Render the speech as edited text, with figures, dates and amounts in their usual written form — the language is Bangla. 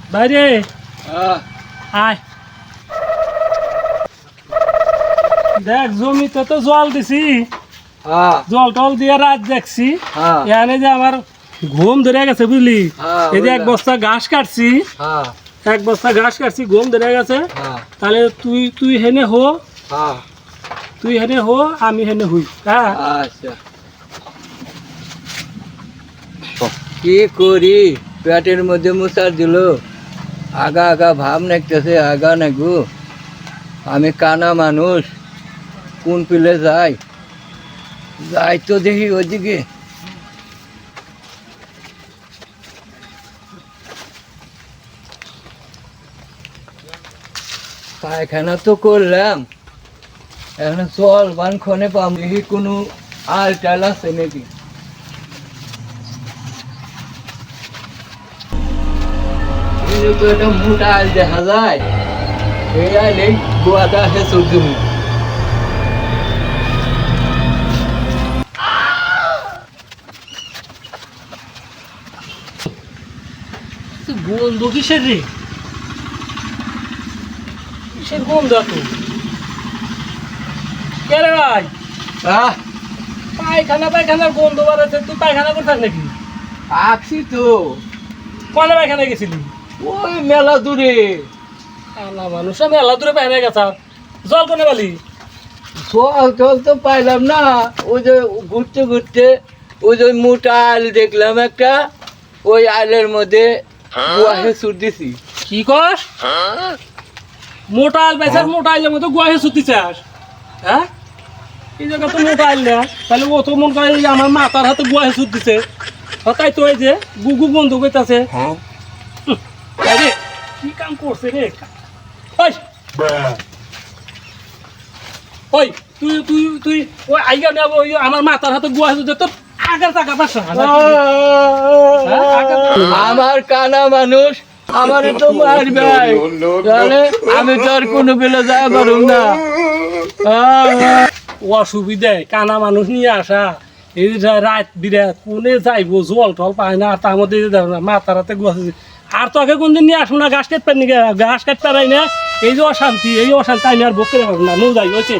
বাইরে আয় দেখ জমিতে তো জল দিছি জল টল দিয়ে রাত দেখছি এখানে যে আমার ঘুম ধরে গেছে বুঝলি এই যে এক বস্তা ঘাস কাটছি ঘুম ধরে গেছে তাহলে তুই তুই হেনে হো তুই হেনে হো আমি হেনে হই হ্যাঁ আচ্ছা কি করি পেটের মধ্যে মুসার দিল আগা আগা ভাব নাকতেছে আগা নাকু আমি কানা মানুষ কোন পিলে যাই যাই তো দেখি ওদিকে পায়খানা তো করলাম এখন চল বানক্ষণে পাম দেখি কোনো আল টাল আছে নাকি একটা মোটা আল দেখা যায় এই আলে গোয়াটা আছে সূর্যমুখী বন্ধু কিসের রে কিসের বন্ধু এত কে রে ভাই পায়খানার বন্ধু বাড়াচ্ছে তুই পায়খানা করছিস নাকি আছি তো কনে পায়খানা গেছিলি ওই মেলা দূরে আল্লাহ মানুষ আমি আল্লাহ দূরে পায়খানা গেছা জল কোনে বালি জল টল তো পাইলাম না ওই যে ঘুরতে ঘুরতে ওই যে মোটা আল দেখলাম একটা ওই আলের মধ্যে গুয়াহে সুর দিছি কি কস মোটা আল বেচার মোটা আইলের মধ্যে গুয়াহে সুতি চাস হ্যাঁ এই জায়গা তো মোটা আইল না তাহলে ও তো মন করে আমার মাথার হাতে গুয়াহে সুত দিছে তাই তো এই যে গুগু বন্ধু কইতাছে আরে কি কাম করছে রে ওই ওই তুই তুই তুই ওই আইগা নেব ওই আমার মাথার হাতে গুয়াহে সুত তো আগের টাকা পাঁচশো আমার কানা মানুষ আমার তো মারবে তাহলে আমি তো আর কোনো বেলা যাই পারুম না অসুবিধায় কানা মানুষ নিয়ে আসা এই যে রাত বিরাত কোনে যাইবো জল টল পায় না আর তার মধ্যে মাথার হাতে গুয়াছে আর তোকে কোনদিন নিয়ে আসবো না ঘাস কাটতে পারি ঘাস কাটতে পারাই না এই যে অশান্তি আমি আর বকতে পারবো না নো যাই হয়েছে